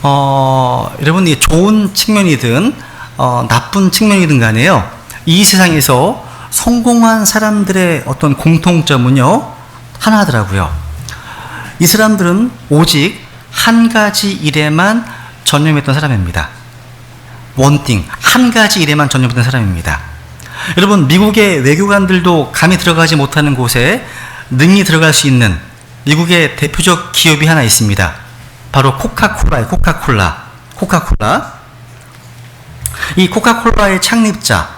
여러분, 이 좋은 측면이든 나쁜 측면이든 간에요, 이 세상에서 성공한 사람들의 어떤 공통점은요, 하나더라고요. 이 사람들은 오직 한 가지 일에만 전념했던 사람입니다. 원띵, 한 가지 일에만 전념했던 사람입니다. 여러분, 미국의 외교관들도 감히 들어가지 못하는 곳에 능히 들어갈 수 있는 미국의 대표적 기업이 하나 있습니다. 바로 코카콜라예요. 코카콜라. 이 코카콜라의 창립자,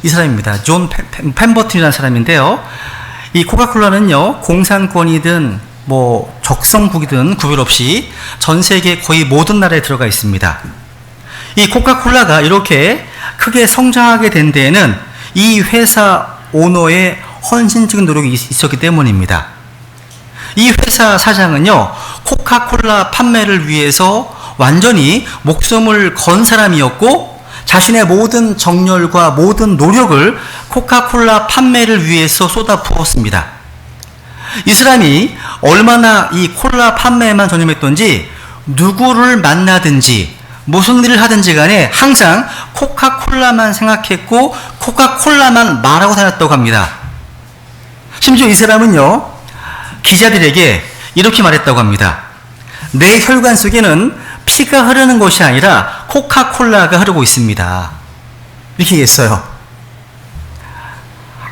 이 사람입니다. 존 펜버튼이라는 사람인데요. 이 코카콜라는요, 공산권이든 적성국이든 구별 없이 전 세계 거의 모든 나라에 들어가 있습니다. 이 코카콜라가 이렇게 크게 성장하게 된 데에는 이 회사 오너의 헌신적인 노력이 있었기 때문입니다. 이 회사 사장은요, 코카콜라 판매를 위해서 완전히 목숨을 건 사람이었고, 자신의 모든 정열과 모든 노력을 코카콜라 판매를 위해서 쏟아 부었습니다. 이 사람이 얼마나 이 콜라 판매에만 전념했던지, 누구를 만나든지 무슨 일을 하든지 간에 항상 코카콜라만 생각했고 코카콜라만 말하고 다녔다고 합니다. 심지어 이 사람은요, 기자들에게 이렇게 말했다고 합니다. 내 혈관 속에는 피가 흐르는 것이 아니라 코카콜라가 흐르고 있습니다. 이렇게 얘기했어요.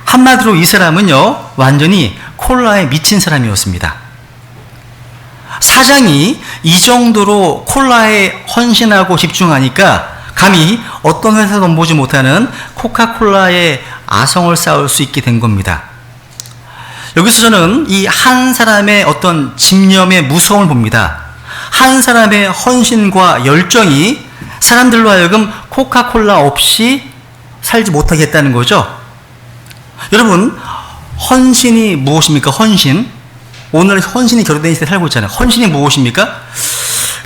한마디로 이 사람은요, 완전히 콜라에 미친 사람이었습니다. 사장이 이 정도로 콜라에 헌신하고 집중하니까 감히 어떤 회사도 보지 못하는 코카콜라에 아성을 쌓을 수 있게 된 겁니다. 여기서 저는 이 한 사람의 어떤 집념의 무서움을 봅니다. 한 사람의 헌신과 열정이 사람들로 하여금 코카콜라 없이 살지 못하게 했다는 거죠. 여러분, 헌신이 무엇입니까? 헌신. 오늘 헌신이 결여된 시대에 살고 있잖아요. 헌신이 무엇입니까?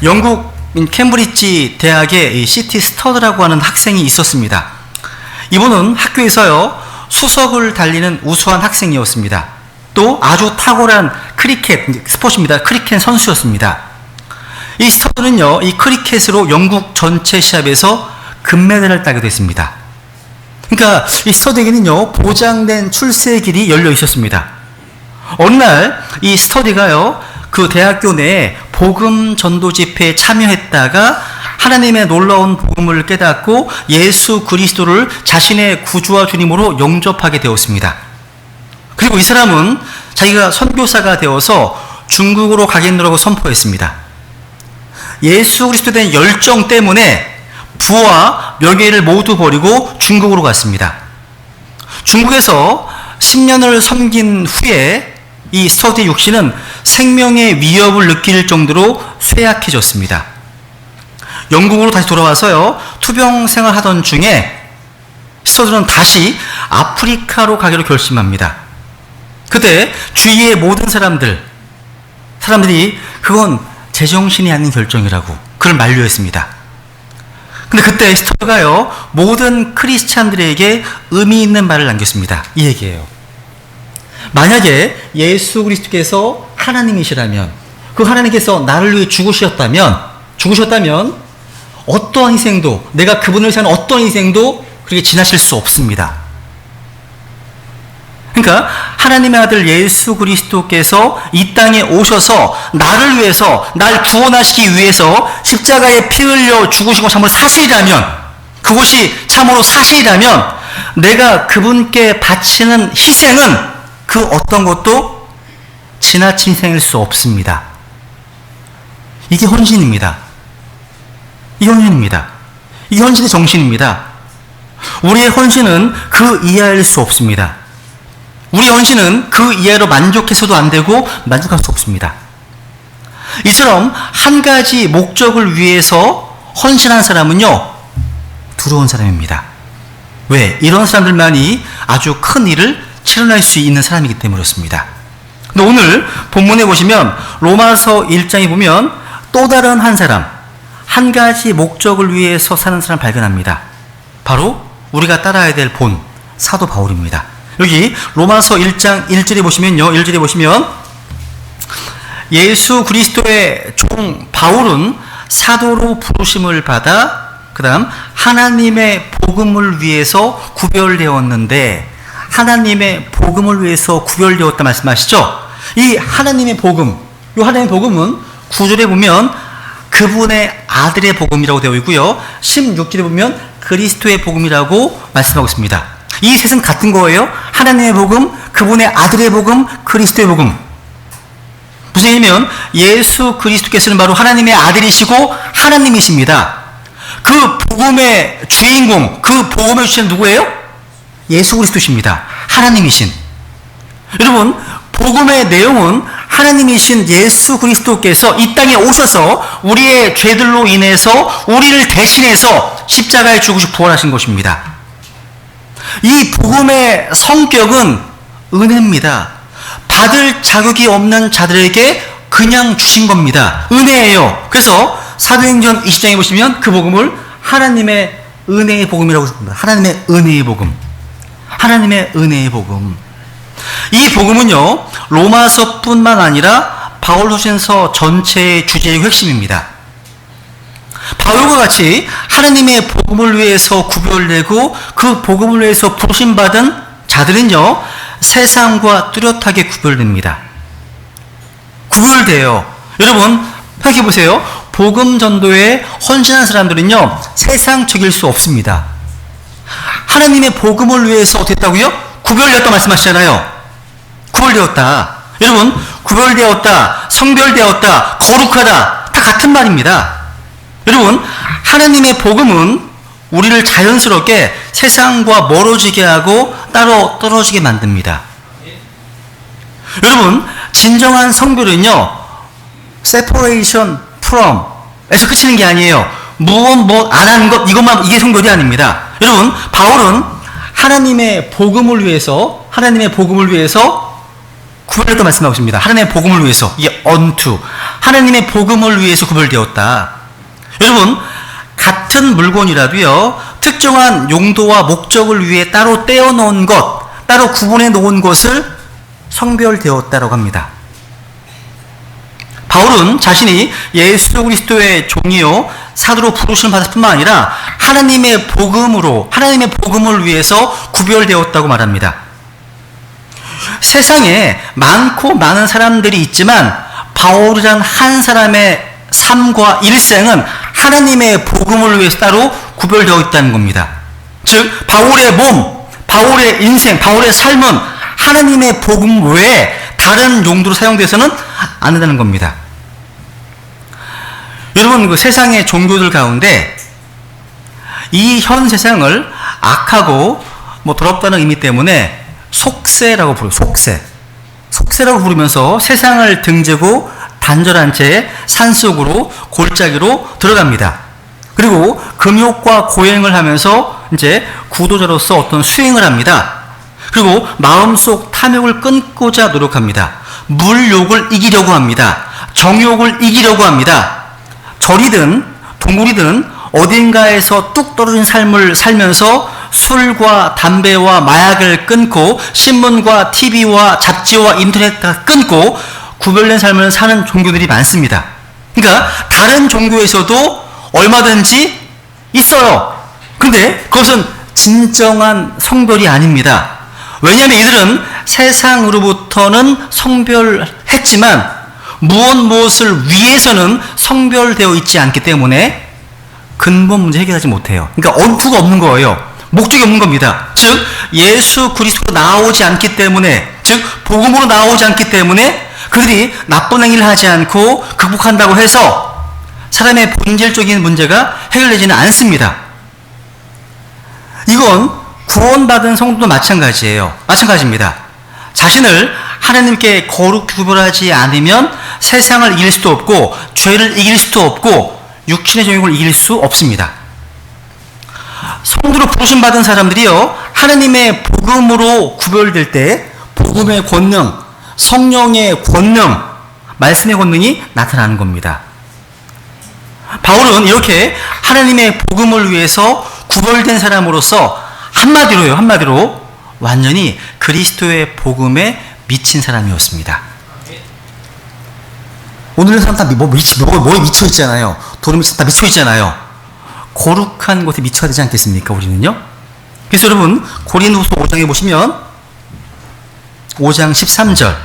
영국 캠브리지 대학의 시티 스터드라고 하는 학생이 있었습니다. 이분은 학교에서요, 수석을 달리는 우수한 학생이었습니다. 또 아주 탁월한 크리켓, 스포츠입니다. 크리켓 선수였습니다. 이 스터드는요, 이 크리켓으로 영국 전체 시합에서 금메달을 따게 됐습니다. 그러니까 이 스터디에게는요, 보장된 출세의 길이 열려 있었습니다. 어느 날 이 스터디가요, 그 대학교 내에 복음 전도 집회에 참여했다가 하나님의 놀라운 복음을 깨닫고 예수 그리스도를 자신의 구주와 주님으로 영접하게 되었습니다. 그리고 이 사람은 자기가 선교사가 되어서 중국으로 가겠노라고 선포했습니다. 예수 그리스도에 대한 열정 때문에 부와 명예를 모두 버리고 중국으로 갔습니다. 중국에서 10년을 섬긴 후에 이 스터디 육신은 생명의 위협을 느낄 정도로 쇠약해졌습니다. 영국으로 다시 돌아와서요, 투병 생활하던 중에 스터디는 다시 아프리카로 가기로 결심합니다. 그때 주위의 모든 사람들이 그건 제정신이 아닌 결정이라고 그를 만류했습니다. 근데 그때 스터디가요, 모든 크리스찬들에게 의미 있는 말을 남겼습니다. 이 얘기예요. 만약에 예수 그리스도께서 하나님이시라면, 그 하나님께서 나를 위해 죽으셨다면 어떠한 희생도, 내가 그분을 위한 어떠한 희생도 그렇게 지나칠 수 없습니다. 그러니까 하나님의 아들 예수 그리스도께서 이 땅에 오셔서 나를 위해서, 날 구원하시기 위해서 십자가에 피 흘려 죽으신 것 참으로 사실이라면, 그것이 참으로 사실이라면 내가 그분께 바치는 희생은 그 어떤 것도 지나친 희생일 수 없습니다. 이게 헌신입니다. 이게 헌신의 정신입니다. 우리의 헌신은 그 이하일 수 없습니다. 우리의 헌신은 그 이하로 만족해서도 안 되고 만족할 수 없습니다. 이처럼 한 가지 목적을 위해서 헌신한 사람은요, 두려운 사람입니다. 왜? 이런 사람들만이 아주 큰 일을 실현할 수 있는 사람이기 때문에 그렇습니다. 근데 오늘 본문에 보시면 로마서 1장에 보면 또 다른 한 사람, 한 가지 목적을 위해서 사는 사람을 발견합니다. 바로 우리가 따라야 될 본 사도 바울입니다. 여기 로마서 1장 1절에 보시면 예수 그리스도의 종 바울은 사도로 부르심을 받아 그 다음 하나님의 복음을 위해서 구별되었는데, 하나님의 복음을 위해서 구별되었다 말씀하시죠. 이 하나님의 복음, 이 하나님의 복음은 9절에 보면 그분의 아들의 복음이라고 되어 있고요, 16절에 보면 그리스도의 복음이라고 말씀하고 있습니다. 이 셋은 같은 거예요. 하나님의 복음, 그분의 아들의 복음, 그리스도의 복음. 무슨 얘기냐면 예수 그리스도께서는 바로 하나님의 아들이시고 하나님이십니다. 그 복음의 주인공, 그 복음의 주체는 누구예요? 예수 그리스도십니다. 하나님이신. 여러분, 복음의 내용은 하나님이신 예수 그리스도께서 이 땅에 오셔서 우리의 죄들로 인해서 우리를 대신해서 십자가에 죽으시고 부활하신 것입니다. 이 복음의 성격은 은혜입니다. 받을 자격이 없는 자들에게 그냥 주신 겁니다. 은혜예요. 그래서 사도행전 20장에 보시면 그 복음을 하나님의 은혜의 복음이라고 합니다. 하나님의 은혜의 복음. 하나님의 은혜의 복음. 이 복음은요, 로마서뿐만 아니라 바울서신서 전체의 주제의 핵심입니다. 바울과 같이 하나님의 복음을 위해서 구별되고 그 복음을 위해서 부르심받은 자들은요, 세상과 뚜렷하게 구별됩니다. 구별돼요. 여러분, 생각해보세요. 복음 전도에 헌신한 사람들은요, 세상적일 수 없습니다. 하나님의 복음을 위해서 어떻게 했다고요? 구별되었다 말씀하시잖아요. 구별되었다. 여러분, 구별되었다, 성별되었다, 거룩하다, 다 같은 말입니다. 여러분, 하나님의 복음은 우리를 자연스럽게 세상과 멀어지게 하고 따로 떨어지게 만듭니다. 여러분, 진정한 성별은요, separation from 에서 그치는 게 아니에요. 무엇 안 하는 것, 이게 성별이 아닙니다. 여러분, 바울은 하나님의 복음을 위해서 구별되었다 말씀하고 있습니다. 하나님의 복음을 위해서, 이게 unto, 하나님의 복음을 위해서 구별되었다. 여러분, 같은 물건이라도요, 특정한 용도와 목적을 위해 따로 떼어놓은 것, 따로 구분해 놓은 것을 성별되었다라고 합니다. 바울은 자신이 예수 그리스도의 종이요 사도로 부르심을 받았을 뿐만 아니라 하나님의 복음을 위해서 구별되었다고 말합니다. 세상에 많고 많은 사람들이 있지만 바울이란 한 사람의 삶과 일생은 하나님의 복음을 위해서 따로 구별되어 있다는 겁니다. 즉, 바울의 몸, 바울의 인생, 바울의 삶은 하나님의 복음 외에 다른 용도로 사용돼서는 안 된다는 겁니다. 여러분, 그 세상의 종교들 가운데 이 현 세상을 악하고 더럽다는 의미 때문에 속세라고 부르요. 속세라고 부르면서 세상을 등지고 단절한 채 산속으로 골짜기로 들어갑니다. 그리고 금욕과 고행을 하면서 이제 구도자로서 어떤 수행을 합니다. 그리고 마음속 탐욕을 끊고자 노력합니다. 물욕을 이기려고 합니다. 정욕을 이기려고 합니다. 절이든 동굴이든 어딘가에서 뚝 떨어진 삶을 살면서 술과 담배와 마약을 끊고 신문과 TV와 잡지와 인터넷 다 끊고 구별된 삶을 사는 종교들이 많습니다. 그러니까 다른 종교에서도 얼마든지 있어요. 근데 그것은 진정한 성별이 아닙니다. 왜냐하면 이들은 세상으로부터는 성별했지만 무엇을 위해서는 성별되어 있지 않기 때문에 근본 문제 해결하지 못해요. 그러니까 언투가 없는 거예요. 목적이 없는 겁니다. 즉, 예수 그리스도로 나오지 않기 때문에, 즉 복음으로 나오지 않기 때문에 그들이 나쁜 행위를 하지 않고 극복한다고 해서 사람의 본질적인 문제가 해결되지는 않습니다. 이건 구원받은 성도도 마찬가지입니다. 자신을 하나님께 거룩히 구별하지 않으면 세상을 이길 수도 없고 죄를 이길 수도 없고 육신의 정욕을 이길 수 없습니다. 성도로 부르심받은 사람들이요, 하나님의 복음으로 구별될 때 복음의 권능, 성령의 권능, 말씀의 권능이 나타나는 겁니다. 바울은 이렇게 하나님의 복음을 위해서 구별된 사람으로서 한마디로 완전히 그리스도의 복음에 미친 사람이었습니다. 오늘의 사람 다 뭐에 미쳐 있잖아요. 도로 밑에 다 미쳐 있잖아요. 거룩한 곳에 미쳐야 되지 않겠습니까? 우리는요. 그래서 여러분 고린도후서 5장에 보시면 5장 13절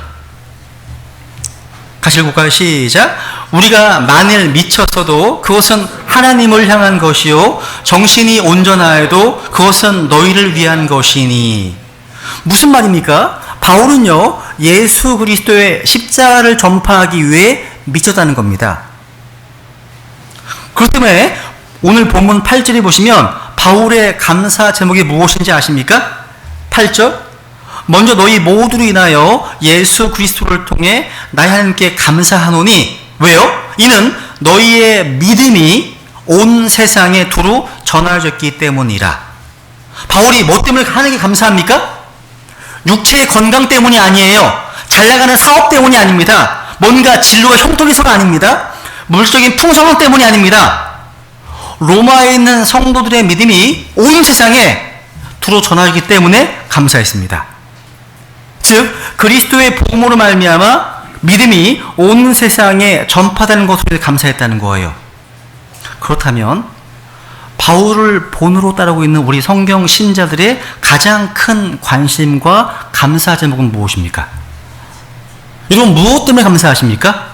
같이 읽을까요? 시작. 우리가 만일 미쳤어도 그것은 하나님을 향한 것이요 정신이 온전하여도 그것은 너희를 위한 것이니. 무슨 말입니까? 바울은요 예수 그리스도의 십자가를 전파하기 위해 미쳤다는 겁니다. 그렇기 때문에 오늘 본문 8절에 보시면 바울의 감사 제목이 무엇인지 아십니까? 8절. 먼저 너희 모두로 인하여 예수 그리스도를 통해 나의 하나님께 감사하노니. 왜요? 이는 너희의 믿음이 온 세상에 두루 전하여졌기 때문이라. 바울이 뭐 때문에 하나님께 감사합니까? 육체의 건강 때문이 아니에요. 잘나가는 사업 때문이 아닙니다. 뭔가 진로가 형통해서가 아닙니다. 물질적인 풍성함 때문이 아닙니다. 로마에 있는 성도들의 믿음이 온 세상에 두루 전하기 때문에 감사했습니다. 즉 그리스도의 복음으로 말미암아 믿음이 온 세상에 전파되는 것으로 감사했다는 거예요. 그렇다면 바울을 본으로 따르고 있는 우리 성경 신자들의 가장 큰 관심과 감사 제목은 무엇입니까? 여러분 무엇 때문에 감사하십니까?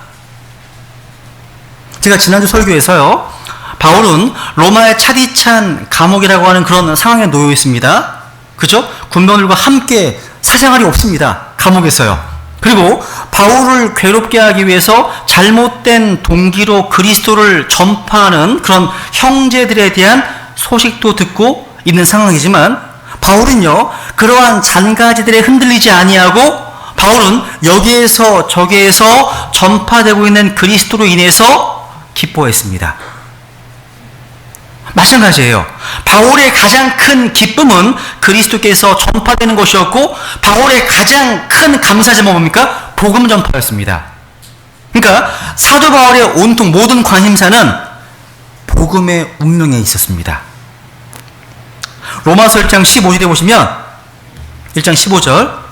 제가 지난주 설교에서요 바울은 로마의 차디찬 감옥이라고 하는 그런 상황에 놓여 있습니다. 그죠? 군병들과 함께 사생활이 없습니다. 감옥에서요. 그리고 바울을 괴롭게 하기 위해서 잘못된 동기로 그리스도를 전파하는 그런 형제들에 대한 소식도 듣고 있는 상황이지만 바울은요 그러한 잔가지들에 흔들리지 아니하고 바울은 여기에서 저기에서 전파되고 있는 그리스도로 인해서 기뻐했습니다. 마찬가지예요. 바울의 가장 큰 기쁨은 그리스도께서 전파되는 것이었고 바울의 가장 큰 감사 제목은 뭡니까? 복음 전파였습니다. 그러니까 사도 바울의 온통 모든 관심사는 복음의 운명에 있었습니다. 로마서 1장 15절에 보시면 1장 15절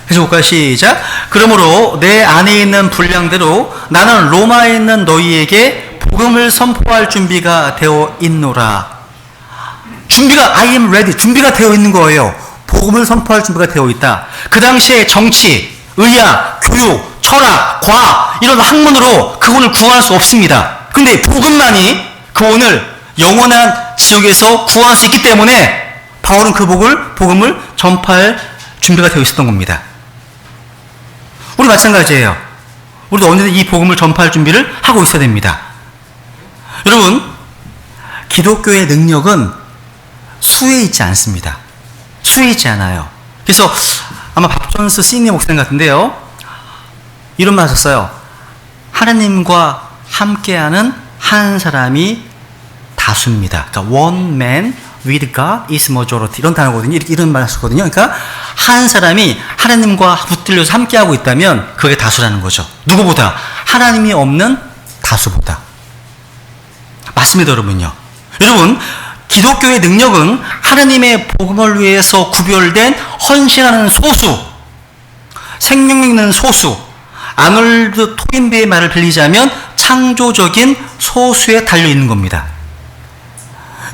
해서 볼까요? 시작. 그러므로 내 안에 있는 분량대로 나는 로마에 있는 너희에게 복음을 선포할 준비가 되어 있노라. 준비가 I am ready. 준비가 되어 있는 거예요. 복음을 선포할 준비가 되어 있다. 그 당시에 정치, 의학, 교육, 철학, 과학 이런 학문으로 그분을 구할 수 없습니다. 근데 복음만이 그분을 영원한 지옥에서 구할 수 있기 때문에 바울은 그 복음을 전파할 준비가 되어 있었던 겁니다. 우리 마찬가지예요. 우리도 언제든 이 복음을 전파할 준비를 하고 있어야 됩니다. 여러분, 기독교의 능력은 수에 있지 않습니다. 수에 있지 않아요. 그래서 아마 밥존스 시니 목사님 같은데요. 이런 말 하셨어요. 하나님과 함께하는 한 사람이 다수입니다. 그러니까 one man with God is majority 이런 단어거든요. 이런 말 하셨거든요. 그러니까 한 사람이 하나님과 붙들려서 함께하고 있다면 그게 다수라는 거죠. 누구보다? 하나님이 없는 다수보다. 맞습니다, 여러분요. 여러분, 기독교의 능력은 하나님의 복음을 위해서 구별된 헌신하는 소수, 생명력 있는 소수, 아놀드 토긴비의 말을 빌리자면 창조적인 소수에 달려있는 겁니다.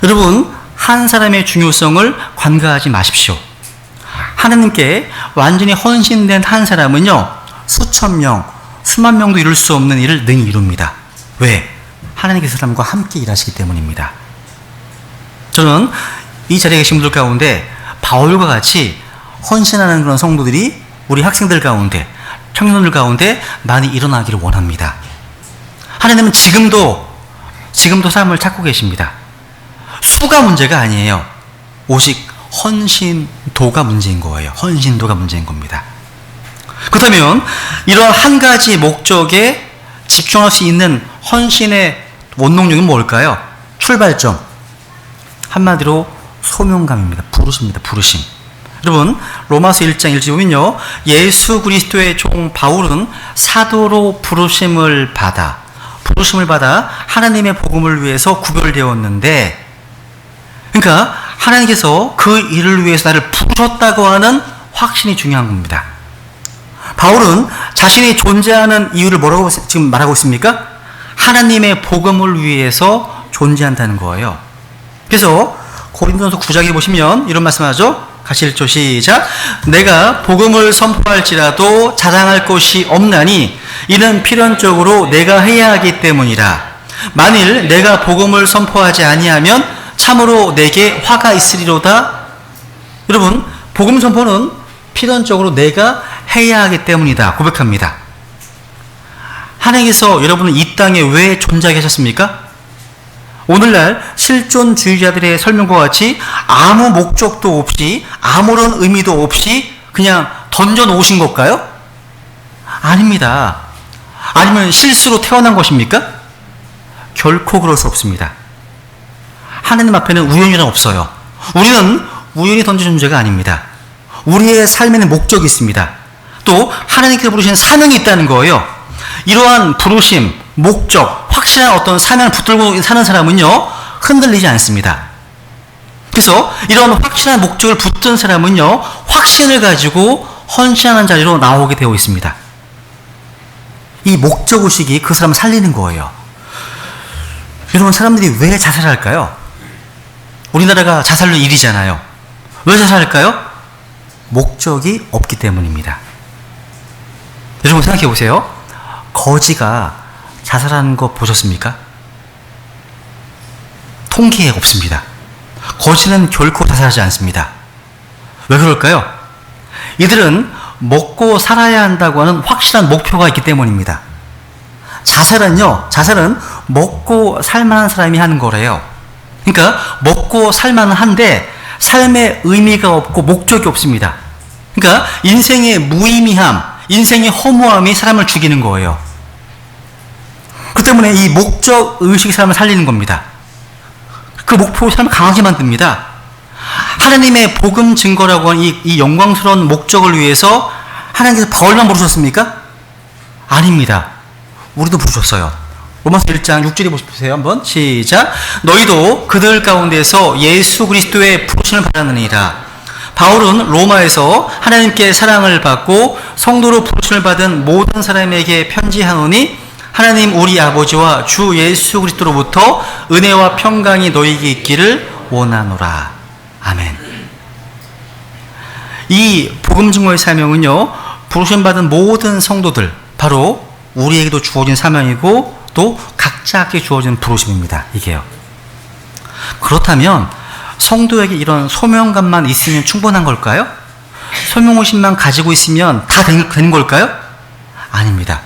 여러분, 한 사람의 중요성을 관가하지 마십시오. 하나님께 완전히 헌신된 한 사람은요, 수천 명, 수만 명도 이룰 수 없는 일을 능히 이룹니다. 왜? 하나님의 사람과 함께 일하시기 때문입니다. 저는 이 자리에 계신 분들 가운데 바울과 같이 헌신하는 그런 성도들이 우리 학생들 가운데, 청년들 가운데 많이 일어나기를 원합니다. 하나님은 지금도 사람을 찾고 계십니다. 수가 문제가 아니에요. 오직 헌신도가 문제인 거예요. 헌신도가 문제인 겁니다. 그렇다면 이런 한 가지 목적에 집중할 수 있는 헌신의 원동력은 뭘까요? 출발점. 한마디로 소명감입니다. 부르심입니다. 부르심. 여러분, 로마서 1장 1절 보면요. 예수 그리스도의 종 바울은 사도로 부르심을 받아 하나님의 복음을 위해서 구별되었는데, 그러니까 하나님께서 그 일을 위해서 나를 부르셨다고 하는 확신이 중요한 겁니다. 바울은 자신이 존재하는 이유를 뭐라고 지금 말하고 있습니까? 하나님의 복음을 위해서 존재한다는 거예요. 그래서 고린도전서 9장에 보시면 이런 말씀하죠. 같이 읽죠. 시작. 내가 복음을 선포할지라도 자랑할 것이 없나니 이는 필연적으로 내가 해야 하기 때문이라. 만일 내가 복음을 선포하지 아니하면 참으로 내게 화가 있으리로다. 여러분, 복음 선포는 필연적으로 내가 해야 하기 때문이다 고백합니다. 하나님께서 여러분은 이 땅에 왜 존재하게 하셨습니까? 오늘날 실존주의자들의 설명과 같이 아무 목적도 없이 아무런 의미도 없이 그냥 던져 놓으신 걸까요? 아닙니다. 아니면 실수로 태어난 것입니까? 결코 그럴 수 없습니다. 하나님 앞에는 우연이란 없어요. 우리는 우연히 던진 존재가 아닙니다. 우리의 삶에는 목적이 있습니다. 또 하나님께서 부르신 사명이 있다는 거예요. 이러한 부르심, 목적, 확실한 어떤 사명을 붙들고 사는 사람은요, 흔들리지 않습니다. 그래서 이런 확실한 목적을 붙든 사람은요, 확신을 가지고 헌신하는 자리로 나오게 되어 있습니다. 이 목적의식이 그 사람을 살리는 거예요. 여러분, 사람들이 왜 자살할까요? 우리나라가 자살률 1위잖아요. 왜 자살할까요? 목적이 없기 때문입니다. 여러분 생각해 보세요. 거지가 자살하는 거 보셨습니까? 통계에 없습니다. 거지는 결코 자살하지 않습니다. 왜 그럴까요? 이들은 먹고 살아야 한다고 하는 확실한 목표가 있기 때문입니다. 자살은 먹고 살만한 사람이 하는 거래요. 그러니까 먹고 살만은 한데 삶의 의미가 없고 목적이 없습니다. 그러니까 인생의 무의미함, 인생의 허무함이 사람을 죽이는 거예요. 그 때문에 이 목적 의식이 사람을 살리는 겁니다. 그 목표가 사람을 강하게 만듭니다. 하나님의 복음 증거라고 하는 이 영광스러운 목적을 위해서 하나님께서 바울만 부르셨습니까? 아닙니다. 우리도 부르셨어요. 로마서 1장 6절에 보세요. 한번 시작. 너희도 그들 가운데서 예수 그리스도의 부르심을 받았느니라. 바울은 로마에서 하나님께 사랑을 받고 성도로 부르심을 받은 모든 사람에게 편지하노니 하나님 우리 아버지와 주 예수 그리스도로부터 은혜와 평강이 너희에게 있기를 원하노라. 아멘. 이 복음 증거의 사명은요, 부르심 받은 모든 성도들, 바로 우리에게도 주어진 사명이고 또 각자에게 주어진 부르심입니다. 이게요. 그렇다면 성도에게 이런 소명감만 있으면 충분한 걸까요? 소명의식만 가지고 있으면 다 되는 걸까요? 아닙니다.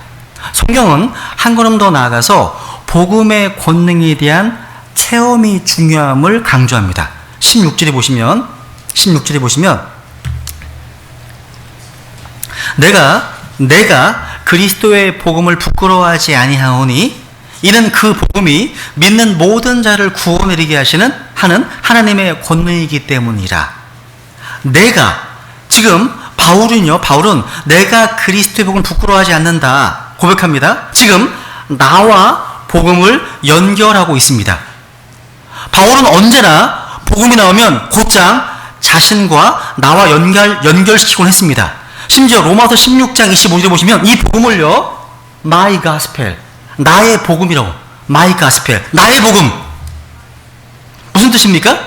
성경은 한 걸음 더 나아가서 복음의 권능에 대한 체험이 중요함을 강조합니다. 16절에 보시면 내가 그리스도의 복음을 부끄러워하지 아니하오니 이는 그 복음이 믿는 모든 자를 구원이르게 하는 하나님의 권능이기 때문이라. 지금 바울은 내가 그리스도의 복음을 부끄러워하지 않는다 고백합니다. 지금 나와 복음을 연결하고 있습니다. 바울은 언제나 복음이 나오면 곧장 자신과 나와 연결시키곤 했습니다. 심지어 로마서 16장 25절에 보시면 이 복음을요, my gospel, 나의 복음이라고, my gospel, 나의 복음. 무슨 뜻입니까?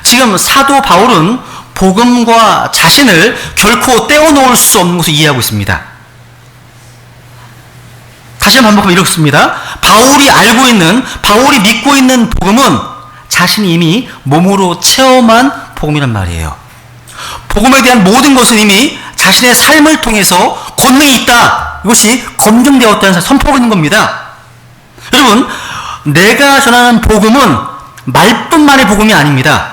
지금 사도 바울은 복음과 자신을 결코 떼어놓을 수 없는 것을 이해하고 있습니다. 다시 한번 반복하면 이렇습니다. 바울이 믿고 있는 복음은 자신이 이미 몸으로 체험한 복음이란 말이에요. 복음에 대한 모든 것은 이미 자신의 삶을 통해서 권능이 있다. 이것이 검증되었다는 선포하고 있는 겁니다. 여러분, 내가 전하는 복음은 말뿐만의 복음이 아닙니다.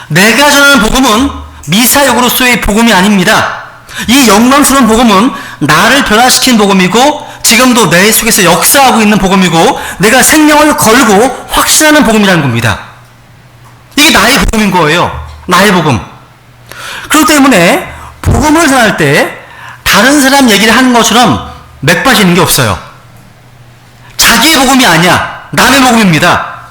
내가 전하는 복음은 미사역으로서의 복음이 아닙니다. 이 영광스러운 복음은 나를 변화시킨 복음이고 지금도 내 속에서 역사하고 있는 복음이고 내가 생명을 걸고 확신하는 복음이라는 겁니다. 이게 나의 복음인 거예요. 나의 복음. 그렇기 때문에 복음을 전할 때 다른 사람 얘기를 하는 것처럼 맥 빠지는 게 없어요. 자기의 복음이 아니야. 남의 복음입니다.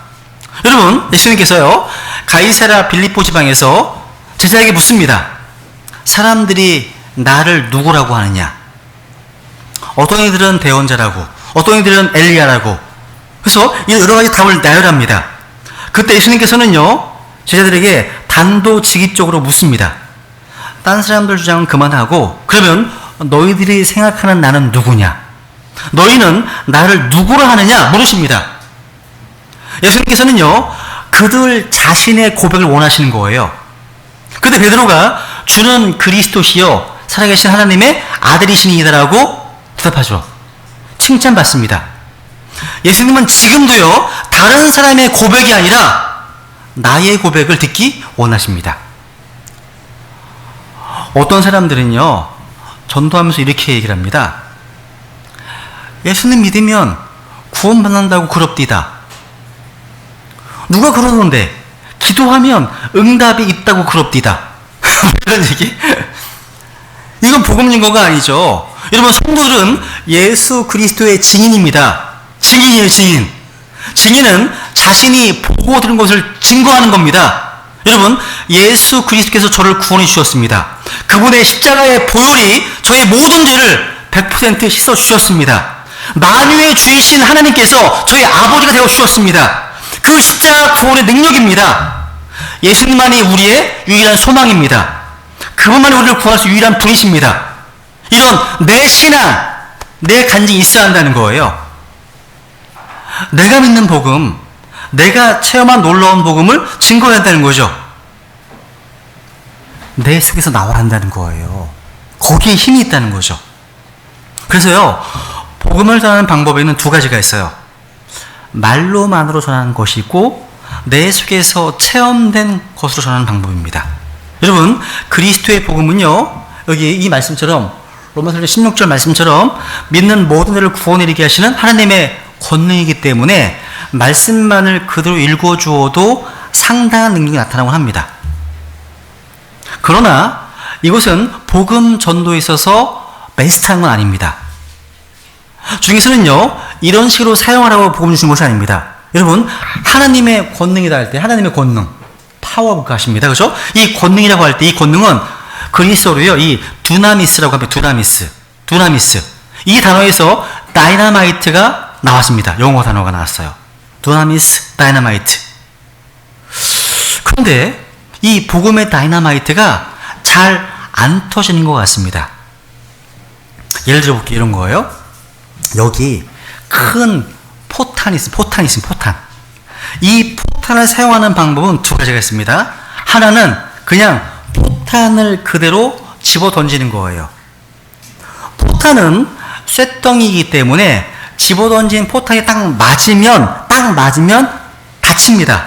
여러분, 예수님께서요, 가이사랴 빌립보 지방에서 제자에게 묻습니다. 사람들이 나를 누구라고 하느냐? 어떤 이들은 대언자라고, 어떤 이들은 엘리야라고, 그래서 여러 가지 답을 나열합니다. 그때 예수님께서는요, 제자들에게 단도직입적으로 묻습니다. 딴 사람들 주장은 그만하고, 그러면 너희들이 생각하는 나는 누구냐? 너희는 나를 누구라 하느냐? 물으십니다. 예수님께서는요, 그들 자신의 고백을 원하시는 거예요. 그때 베드로가 주는 그리스도시요 살아계신 하나님의 아들이시니이다라고 대답하죠. 칭찬받습니다. 예수님은 지금도요, 다른 사람의 고백이 아니라 나의 고백을 듣기 원하십니다. 어떤 사람들은요, 전도하면서 이렇게 얘기를 합니다. 예수님 믿으면 구원받는다고 그럽디다. 누가 그러는데 기도하면 응답이 있다고 그럽디다. 이런 얘기? 이건 복음 증거가 아니죠. 여러분, 성도들은 예수 그리스도의 증인입니다. 증인이에요, 증인. 증인은 자신이 보고 들은 것을 증거하는 겁니다. 여러분, 예수 그리스도께서 저를 구원해 주셨습니다. 그분의 십자가의 보혈이 저의 모든 죄를 100% 씻어 주셨습니다. 만유의 주이신 하나님께서 저희 아버지가 되어 주셨습니다. 그 십자가 구원의 능력입니다. 예수님만이 우리의 유일한 소망입니다. 그분만이 우리를 구할 수 유일한 분이십니다. 이런 내 신앙, 내 간증이 있어야 한다는 거예요. 내가 믿는 복음, 내가 체험한 놀라운 복음을 증거해야 한다는 거죠. 내 속에서 나와야 한다는 거예요. 거기에 힘이 있다는 거죠. 그래서요, 복음을 전하는 방법에는 두 가지가 있어요. 말로만으로 전하는 것이 있고, 내 속에서 체험된 것으로 전하는 방법입니다. 여러분, 그리스도의 복음은요, 여기 이 말씀처럼, 로마서 16절 말씀처럼 믿는 모든 이를 구원이르게 하시는 하나님의 권능이기 때문에 말씀만을 그대로 읽어주어도 상당한 능력이 나타나곤 합니다. 그러나 이것은 복음 전도에 있어서 베스트한 건 아닙니다. 주님께서는요, 이런 식으로 사용하라고 복음 주신 것이 아닙니다. 여러분, 하나님의 권능이다 할 때 하나님의 권능, 파워가 하십니다. 그렇죠? 이 권능이라고 할 때 이 권능은 그리스어로요, 이 두나미스라고 합니다. 두나미스. 이 단어에서 다이너마이트가 나왔습니다. 영어 단어가 나왔어요. 두나미스, 다이너마이트. 그런데 이 복음의 다이너마이트가 잘 안 터지는 것 같습니다. 예를 들어 볼게요. 이런 거예요. 여기 큰 포탄. 이 포탄을 사용하는 방법은 두 가지가 있습니다. 하나는 그냥 포탄을 그대로 집어 던지는 거예요. 포탄은 쇳덩이이기 때문에 집어 던진 포탄이 딱 맞으면 다칩니다.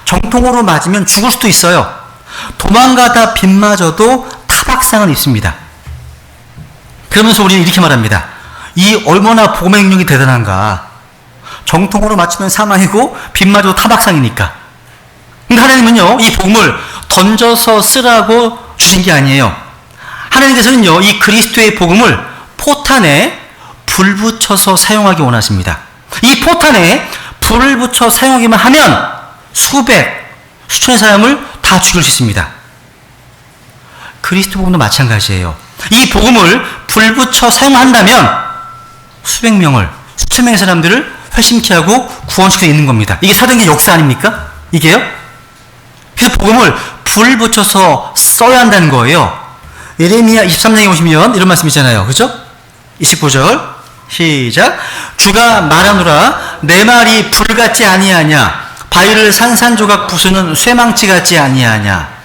정통으로 맞으면 죽을 수도 있어요. 도망가다 빗맞아도 타박상을 입습니다. 그러면서 우리는 이렇게 말합니다. 이 얼마나 복음의 능력이 대단한가. 정통으로 맞추면 사망이고 빗맞아도 타박상이니까. 근데 하나님은요, 이 복음을 던져서 쓰라고 주신 게 아니에요. 하나님께서는요, 이 그리스도의 복음을 포탄에 불 붙여서 사용하기 원하십니다. 이 포탄에 불을 붙여 사용하기만 하면 수천의 사람을 다 죽일 수 있습니다. 그리스도 복음도 마찬가지예요. 이 복음을 불 붙여 사용한다면 수천 명의 사람들을 회심케 하고 구원시켜 있는 겁니다. 이게 사도행전 역사 아닙니까? 이게요? 그래서 복음을 불 붙여서 써야 한다는 거예요. 예레미야 23장에 보시면 이런 말씀 있잖아요. 그죠? 29절 시작. 주가 말하노라 내 말이 불 같지 아니하냐 바위를 산산조각 부수는 쇠망치 같지 아니하냐.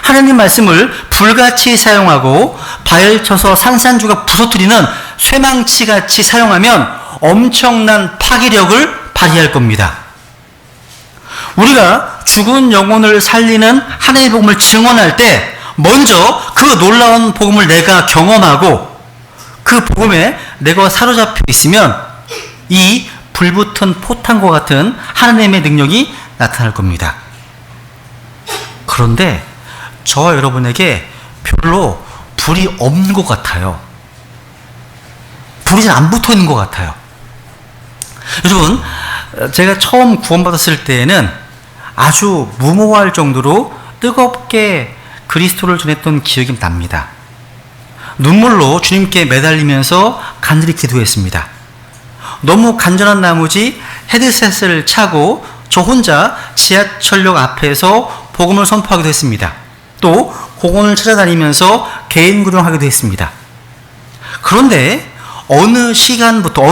하나님 말씀을 불같이 사용하고 바위를 쳐서 산산조각 부서뜨리는 쇠망치같이 사용하면 엄청난 파괴력을 발휘할 겁니다. 우리가 죽은 영혼을 살리는 하나님의 복음을 증언할 때 먼저 그 놀라운 복음을 내가 경험하고 그 복음에 내가 사로잡혀 있으면 이 불붙은 포탄과 같은 하나님의 능력이 나타날 겁니다. 그런데 저와 여러분에게 별로 불이 없는 것 같아요. 불이 잘 안 붙어 있는 것 같아요. 여러분, 제가 처음 구원받았을 때에는 아주 무모할 정도로 뜨겁게 그리스도를 전했던 기억이 납니다. 눈물로 주님께 매달리면서 간절히 기도했습니다. 너무 간절한 나머지 헤드셋을 차고 저 혼자 지하철역 앞에서 복음을 선포하기도 했습니다. 또 공원을 찾아다니면서 개인 구령하기도 했습니다. 그런데 어느 순간부터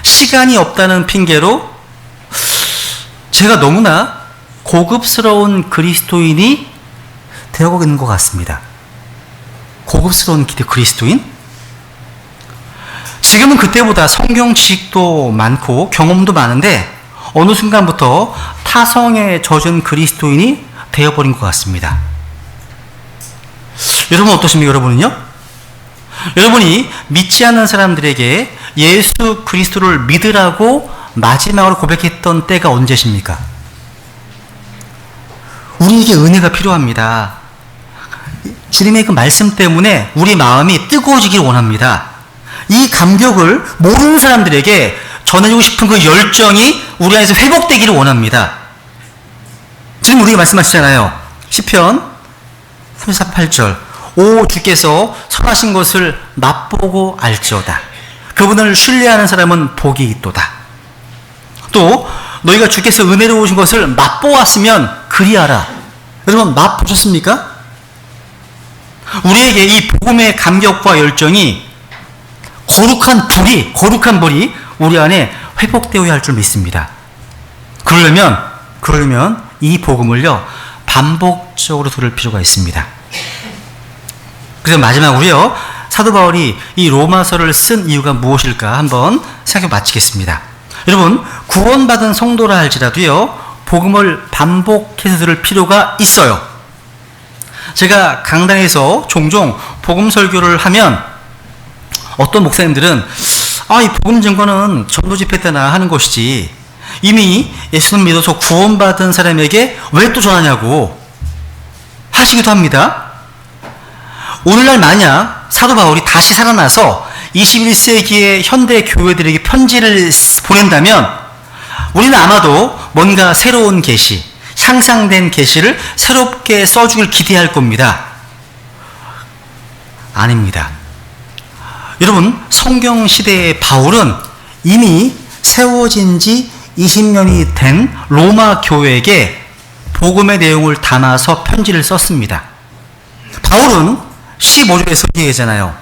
시간이 없다는 핑계로 제가 너무나 고급스러운 그리스도인이 되어가고 있는 것 같습니다. 고급스러운 그리스도인? 지금은 그때보다 성경 지식도 많고 경험도 많은데 어느 순간부터 타성에 젖은 그리스도인이 되어버린 것 같습니다. 여러분 어떠십니까? 여러분은요? 여러분이 믿지 않는 사람들에게 예수 그리스도를 믿으라고 마지막으로 고백했던 때가 언제십니까? 우리에게 은혜가 필요합니다. 주님의 그 말씀 때문에 우리 마음이 뜨거워지길 원합니다. 이 감격을 모르는 사람들에게 전해주고 싶은 그 열정이 우리 안에서 회복되기를 원합니다. 지금 우리가 말씀하시잖아요. 시편 38절 오 주께서 선하신 것을 맛보고 알지어다. 그분을 신뢰하는 사람은 복이 있도다. 또 너희가 주께서 은혜로우신 것을 맛보았으면 그리하라. 여러분 맛보셨습니까? 우리에게 이 복음의 감격과 열정이 거룩한 불이 우리 안에 회복되어야 할 줄 믿습니다. 그러려면 이 복음을요 반복적으로 들을 필요가 있습니다. 그래서 마지막으로요 사도 바울이 이 로마서를 쓴 이유가 무엇일까 한번 생각해 마치겠습니다. 여러분 구원받은 성도라 할지라도요 복음을 반복해서 들을 필요가 있어요. 제가 강단에서 종종 복음 설교를 하면 어떤 목사님들은 이 복음 증거는 전도 집회 때나 하는 것이지 이미 예수님 믿어서 구원받은 사람에게 왜 또 전하냐고 하시기도 합니다. 오늘날 만약 사도 바울이 다시 살아나서 21세기의 현대 교회들에게 편지를 보낸다면 우리는 아마도 뭔가 새로운 계시, 향상된 계시를 새롭게 써주길 기대할 겁니다. 아닙니다. 여러분 성경 시대의 바울은 이미 세워진 지 20년이 된 로마 교회에게 복음의 내용을 담아서 편지를 썼습니다. 바울은 15절에서 얘기하잖아요.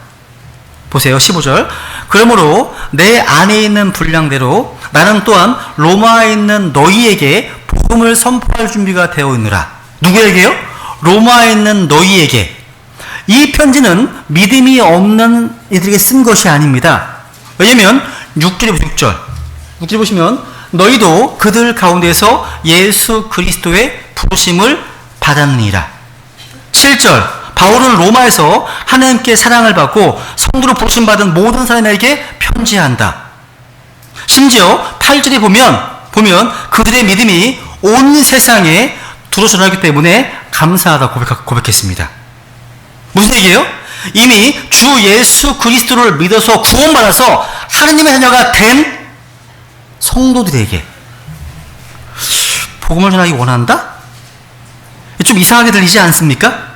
보세요. 15절. 그러므로 내 안에 있는 분량대로 나는 또한 로마에 있는 너희에게 복음을 선포할 준비가 되어 있느라. 누구에게요? 로마에 있는 너희에게. 이 편지는 믿음이 없는 이들에게 쓴 것이 아닙니다. 왜냐하면 6절에 보시면 너희도 그들 가운데서 예수 그리스도의 부르심을 받았느니라. 7절 바울은 로마에서 하나님께 사랑을 받고 성도로 부르심받은 모든 사람에게 편지한다. 심지어 8절에 보면 그들의 믿음이 온 세상에 두루 전하기 때문에 감사하다 고백했습니다. 무슨 얘기예요? 이미 주 예수 그리스도를 믿어서 구원받아서 하느님의 자녀가 된 성도들에게 복음을 전하기 원한다? 좀 이상하게 들리지 않습니까?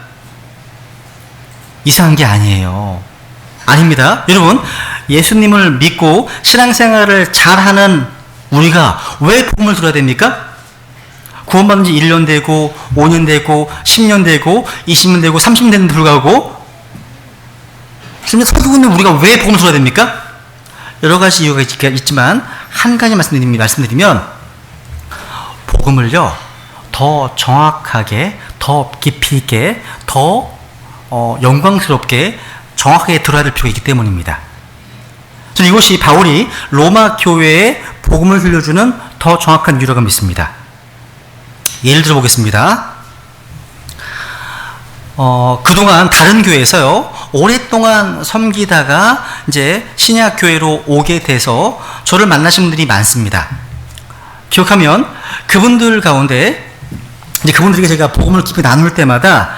이상한 게 아니에요. 아닙니다. 여러분 예수님을 믿고 신앙생활을 잘하는 우리가 왜 복음을 들어야 됩니까? 구원받은 지 1년 되고 5년 되고 10년 되고 20년 되고 30년 되는데 불구하고 지금 살고 있는 우리가 왜 복음을 들어야 됩니까? 여러 가지 이유가 있지만 한 가지 말씀드리면 복음을요 더 정확하게 더 깊이 있게 더 영광스럽게 정확하게 들어야 될 필요가 있기 때문입니다. 저는 이것이 바울이 로마 교회에 복음을 들려주는 더 정확한 이유라고 믿습니다. 예를 들어 보겠습니다. 그동안 다른 교회에서요 오랫동안 섬기다가 이제 신약 교회로 오게 돼서 저를 만나신 분들이 많습니다. 기억하면 그분들 가운데 이제 그분들에게 제가 복음을 깊이 나눌 때마다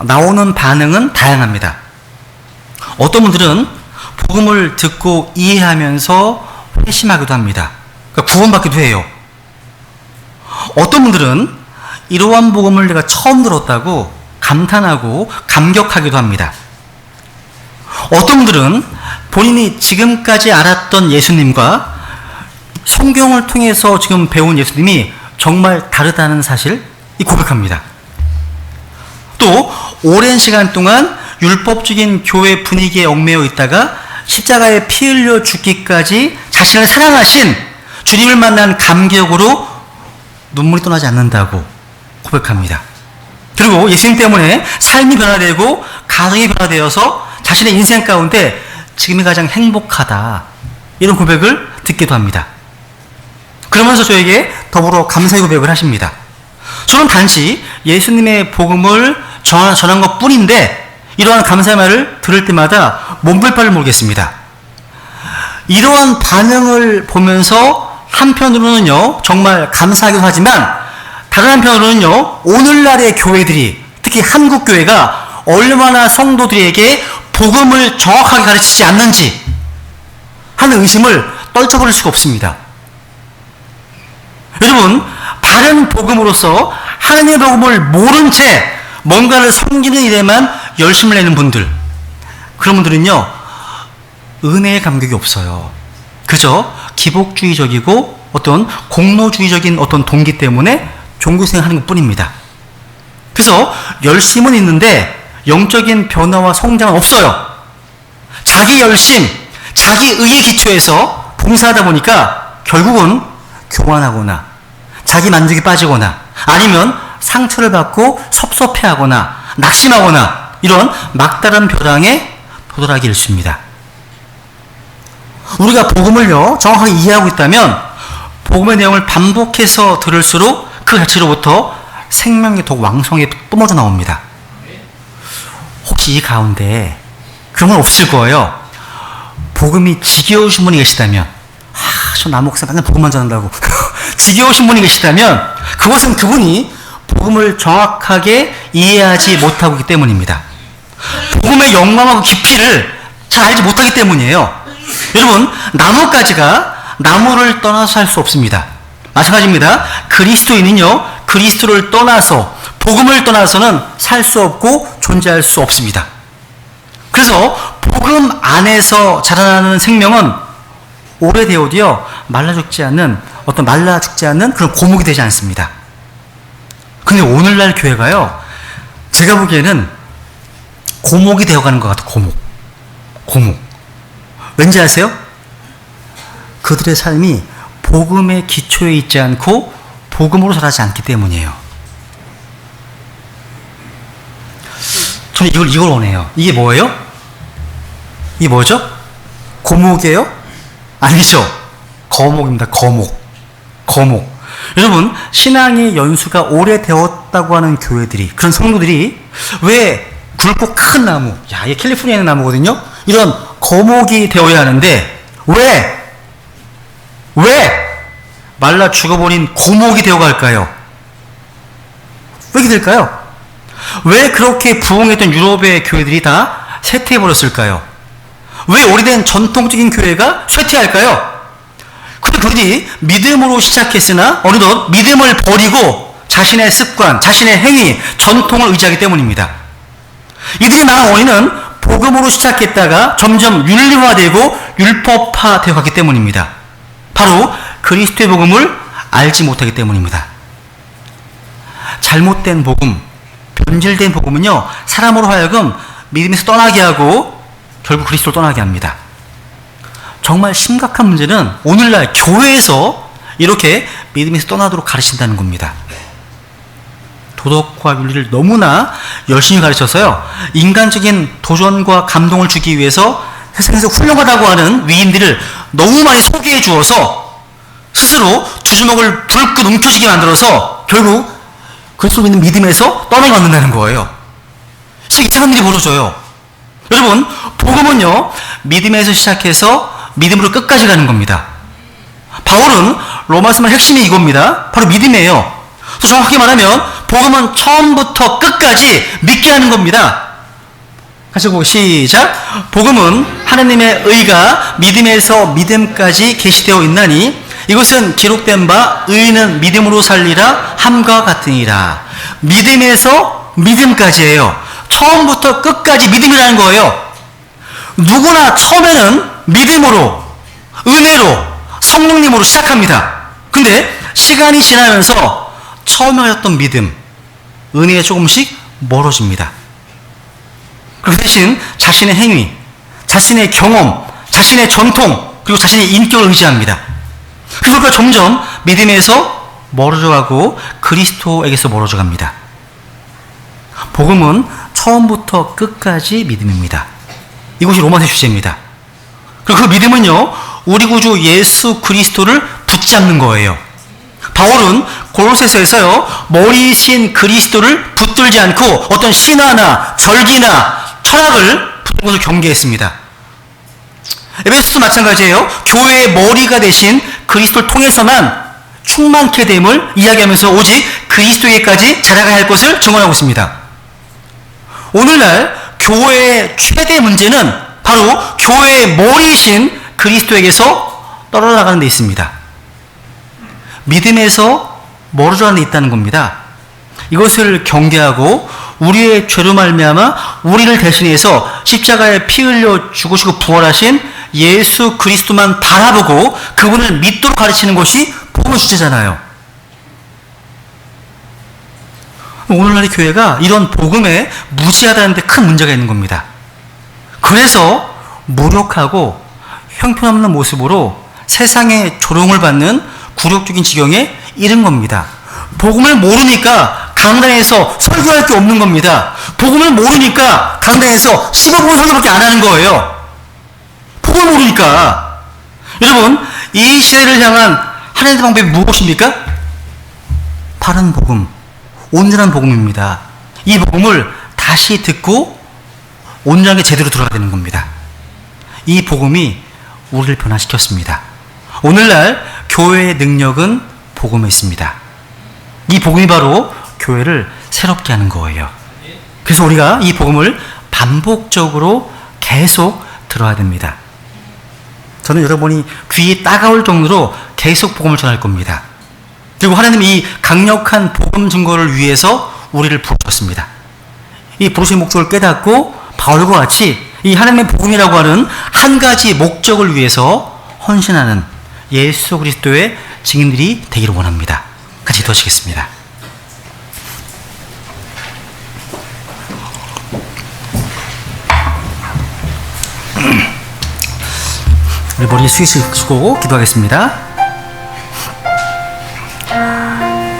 나오는 반응은 다양합니다. 어떤 분들은 복음을 듣고 이해하면서 회심하기도 합니다. 그러니까 구원받기도 해요. 어떤 분들은 이러한 복음을 내가 처음 들었다고 감탄하고 감격하기도 합니다. 어떤 분들은 본인이 지금까지 알았던 예수님과 성경을 통해서 지금 배운 예수님이 정말 다르다는 사실 고백합니다. 또 오랜 시간 동안 율법적인 교회 분위기에 얽매여 있다가 십자가에 피 흘려 죽기까지 자신을 사랑하신 주님을 만난 감격으로 눈물이 떠나지 않는다고 고백합니다. 그리고 예수님 때문에 삶이 변화되고 가정이 변화되어서 자신의 인생 가운데 지금이 가장 행복하다, 이런 고백을 듣기도 합니다. 그러면서 저에게 더불어 감사의 고백을 하십니다. 저는 단지 예수님의 복음을 전한 것 뿐인데 이러한 감사의 말을 들을 때마다 몸둘 바를 모르겠습니다. 이러한 반응을 보면서 한편으로는요, 정말 감사하기도 하지만 다른 한편으로는요, 오늘날의 교회들이, 특히 한국 교회가 얼마나 성도들에게 복음을 정확하게 가르치지 않는지 하는 의심을 떨쳐버릴 수가 없습니다. 여러분, 바른 복음으로서 하나님의 복음을 모른 채 뭔가를 섬기는 일에만 열심을 내는 분들, 그런 분들은요, 은혜의 감격이 없어요. 그저 기복주의적이고 어떤 공로주의적인 어떤 동기 때문에 종교생활 하는 것 뿐입니다. 그래서 열심은 있는데 영적인 변화와 성장은 없어요. 자기 열심, 자기 의에 기초해서 봉사하다 보니까 결국은 교만하거나 자기 만족에 빠지거나 아니면 상처를 받고 섭섭해하거나 낙심하거나 이런 막다른 벼랑에 도달하기 일쑤입니다. 우리가 복음을요, 정확하게 이해하고 있다면 복음의 내용을 반복해서 들을수록 그 자체로부터 생명이 더욱 왕성하게 뿜어져 나옵니다. 혹시 이 가운데 그런 건 없을 거예요. 복음이 지겨우신 분이 계시다면, 저 남목사 맨날 복음만 전한다고 지겨우신 분이 계시다면 그것은 그분이 복음을 정확하게 이해하지 못하고 있기 때문입니다. 복음의 영광하고 깊이를 잘 알지 못하기 때문이에요. 여러분, 나뭇가지가 나무를 떠나서 살 수 없습니다. 마찬가지입니다. 그리스도인은요, 그리스도를 떠나서, 복음을 떠나서는 살 수 없고 존재할 수 없습니다. 그래서 복음 안에서 자라나는 생명은 오래되어도요, 말라 죽지 않는 그런 고목이 되지 않습니다. 근데 오늘날 교회가요, 제가 보기에는 고목이 되어가는 것 같아요. 고목. 왠지 아세요? 그들의 삶이 복음의 기초에 있지 않고 복음으로 자라지 않기 때문이에요. 저는 이걸 원해요. 이게 뭐예요? 이게 뭐죠? 고목이에요? 아니죠. 거목입니다. 거목. 여러분, 신앙의 연수가 오래되었다고 하는 교회들이, 그런 성도들이 왜 굵고 큰 나무, 이게 캘리포니아에 있는 나무거든요? 이런 거목이 되어야 하는데 왜 말라 죽어버린 고목이 되어갈까요? 왜 이렇게 될까요? 왜 그렇게 부흥했던 유럽의 교회들이 다 쇠퇴해버렸을까요? 왜 오래된 전통적인 교회가 쇠퇴할까요? 그들이 믿음으로 시작했으나 어느덧 믿음을 버리고 자신의 습관, 자신의 행위, 전통을 의지하기 때문입니다. 이들이 망한 원인은 복음으로 시작했다가 점점 윤리화되고 율법화되어 갔기 때문입니다. 바로 그리스도의 복음을 알지 못하기 때문입니다. 잘못된 복음, 변질된 복음은요, 사람으로 하여금 믿음에서 떠나게 하고 결국 그리스도를 떠나게 합니다. 정말 심각한 문제는 오늘날 교회에서 이렇게 믿음에서 떠나도록 가르친다는 겁니다. 도덕과 윤리를 너무나 열심히 가르쳐서요, 인간적인 도전과 감동을 주기 위해서 세상에서 훌륭하다고 하는 위인들을 너무 많이 소개해 주어서 스스로 두 주먹을 불끈 움켜쥐게 만들어서 결국 그리스도를 믿는 믿음에서 떠나간다는 거예요. 이상한 일이 벌어져요. 여러분, 복음은요, 믿음에서 시작해서 믿음으로 끝까지 가는 겁니다. 바울은 로마서 말 핵심이 이겁니다. 바로 믿음이에요. 또 정확히 말하면 복음은 처음부터 끝까지 믿게 하는 겁니다. 같이 보고 시작. 복음은 하나님의 의가 믿음에서 믿음까지 계시되어 있나니 이것은 기록된 바 의인은 믿음으로 살리라 함과 같으니라. 믿음에서 믿음까지예요. 처음부터 끝까지 믿음이라는 거예요. 누구나 처음에는 믿음으로, 은혜로, 성령님 믿음으로 시작합니다. 근데 시간이 지나면서 처음에 가졌던 믿음, 은혜에 조금씩 멀어집니다. 그 대신 자신의 행위, 자신의 경험, 자신의 전통, 그리고 자신의 인격을 의지합니다. 그러니까 점점 믿음에서 멀어져가고 그리스도에게서 멀어져 갑니다. 복음은 처음부터 끝까지 믿음입니다. 이것이 로마서의 주제입니다. 그리고 그 믿음은요, 우리 구주 예수 그리스도를 붙잡는 거예요. 바울은 골로새서에서요, 머리이신 그리스도를 붙들지 않고 어떤 신화나 절기나 철학을 붙는 것을 경계했습니다. 에베소도 마찬가지예요. 교회의 머리가 되신 그리스도를 통해서만 충만케 됨을 이야기하면서 오직 그리스도에게까지 자라가야 할 것을 증언하고 있습니다. 오늘날 교회의 최대 문제는 바로 교회의 머리이신 그리스도에게서 떨어져 나가는 데 있습니다. 믿음에서 멀어져 가는 데 있다는 겁니다. 이것을 경계하고 우리의 죄로 말미암아 우리를 대신해서 십자가에 피 흘려 죽으시고 부활하신 예수 그리스도만 바라보고 그분을 믿도록 가르치는 것이 복음의 주제잖아요. 오늘날의 교회가 이런 복음에 무지하다는 데 큰 문제가 있는 겁니다. 그래서 무력하고 형편없는 모습으로 세상의 조롱을 받는 굴욕적인 지경에 이른 겁니다. 복음을 모르니까 강단에서 설교할 게 없는 겁니다. 복음을 모르니까 강단에서 15분 설교밖에 안 하는 거예요. 복음을 모르니까. 여러분, 이 시대를 향한 하나님의 방법이 무엇입니까? 바른 복음, 온전한 복음입니다. 이 복음을 다시 듣고 온전하게 제대로 들어야 되는 겁니다. 이 복음이 우리를 변화시켰습니다. 오늘날 교회의 능력은 복음에 있습니다. 이 복음이 바로 교회를 새롭게 하는 거예요. 그래서 우리가 이 복음을 반복적으로 계속 들어야 됩니다. 저는 여러분이 귀에 따가울 정도로 계속 복음을 전할 겁니다. 그리고 하나님이 이 강력한 복음 증거를 위해서 우리를 부르셨습니다. 이 부르신 목적을 깨닫고 바울과 같이 이 하나님의 복음이라고 하는 한 가지 목적을 위해서 헌신하는 예수 그리스도의 증인들이 되기를 원합니다. 같이 기도하시겠습니다. 우리 머리에 숙이시고 기도하겠습니다.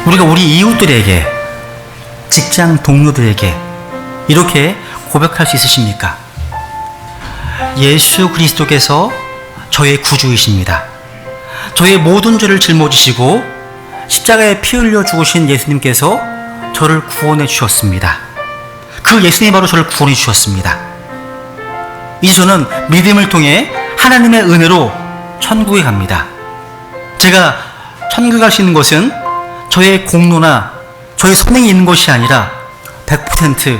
우리가 우리 이웃들에게, 직장 동료들에게 이렇게 고백할 수 있으십니까? 예수 그리스도께서 저의 구주이십니다. 저의 모든 죄를 짊어지시고 십자가에 피 흘려 죽으신 예수님께서 저를 구원해 주셨습니다. 그 예수님이 바로 저를 구원해 주셨습니다. 이제 저는 믿음을 통해 하나님의 은혜로 천국에 갑니다. 제가 천국에 갈 수 있는 것은 저의 공로나 저의 선행이 있는 것이 아니라 100%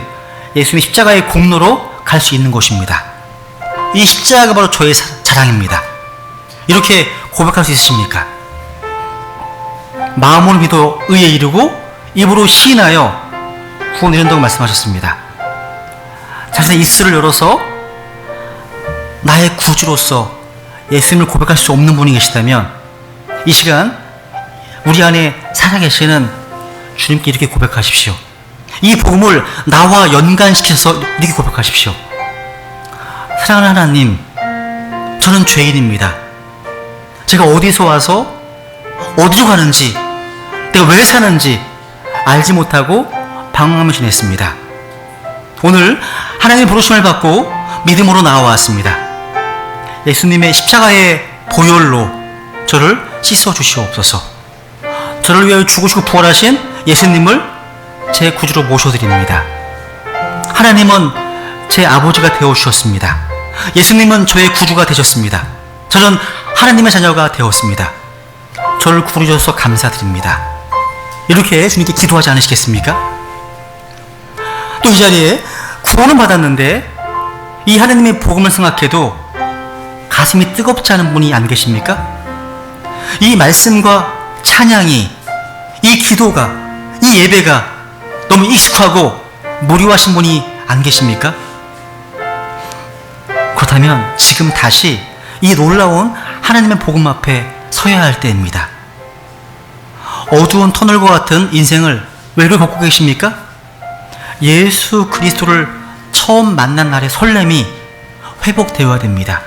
예수님의 십자가의 공로로 갈 수 있는 것입니다. 이 십자가가 바로 저의 자랑입니다. 이렇게 고백할 수 있으십니까? 마음으로 믿어 의에 이르고 입으로 시인하여 구원을 이룬다고 말씀하셨습니다. 자신의 입술을 열어서 나의 구주로서 예수님을 고백할 수 없는 분이 계시다면 이 시간 우리 안에 살아계시는 주님께 이렇게 고백하십시오. 이 복음을 나와 연관시켜서 이렇게 고백하십시오. 사랑하는 하나님, 저는 죄인입니다. 제가 어디서 와서 어디로 가는지, 내가 왜 사는지 알지 못하고 방황하며 지냈습니다. 오늘 하나님의 부르심을 받고 믿음으로 나와왔습니다. 예수님의 십자가의 보혈로 저를 씻어 주시옵소서. 저를 위하여 죽으시고 부활하신 예수님을 제 구주로 모셔드립니다. 하나님은 제 아버지가 되어주셨습니다. 예수님은 저의 구주가 되셨습니다. 저는 하나님의 자녀가 되었습니다. 저를 구원해 주셔서 감사드립니다. 이렇게 주님께 기도하지 않으시겠습니까? 또 이 자리에 구원은 받았는데 이 하나님의 복음을 생각해도 가슴이 뜨겁지 않은 분이 안 계십니까? 이 말씀과 찬양이, 이 기도가, 이 예배가 너무 익숙하고 무료하신 분이 안 계십니까? 그렇다면 지금 다시 이 놀라운 하나님의 복음 앞에 서야 할 때입니다. 어두운 터널과 같은 인생을 왜 이렇게 걷고 계십니까? 예수 그리스도를 처음 만난 날의 설렘이 회복되어야 됩니다.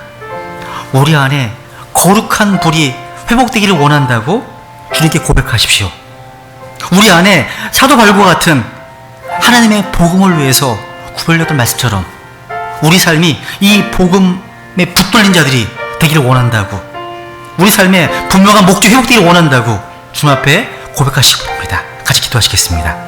우리 안에 거룩한 불이 회복되기를 원한다고 주님께 고백하십시오. 우리 안에 사도 바울과 같은 하나님의 복음을 위해서 구별렸던 말씀처럼 우리 삶이 이 복음에 붙들린 자들이 되기를 원한다고, 우리 삶에 분명한 목적이 회복되기를 원한다고 주님 앞에 고백하시기 바랍니다. 같이 기도하시겠습니다.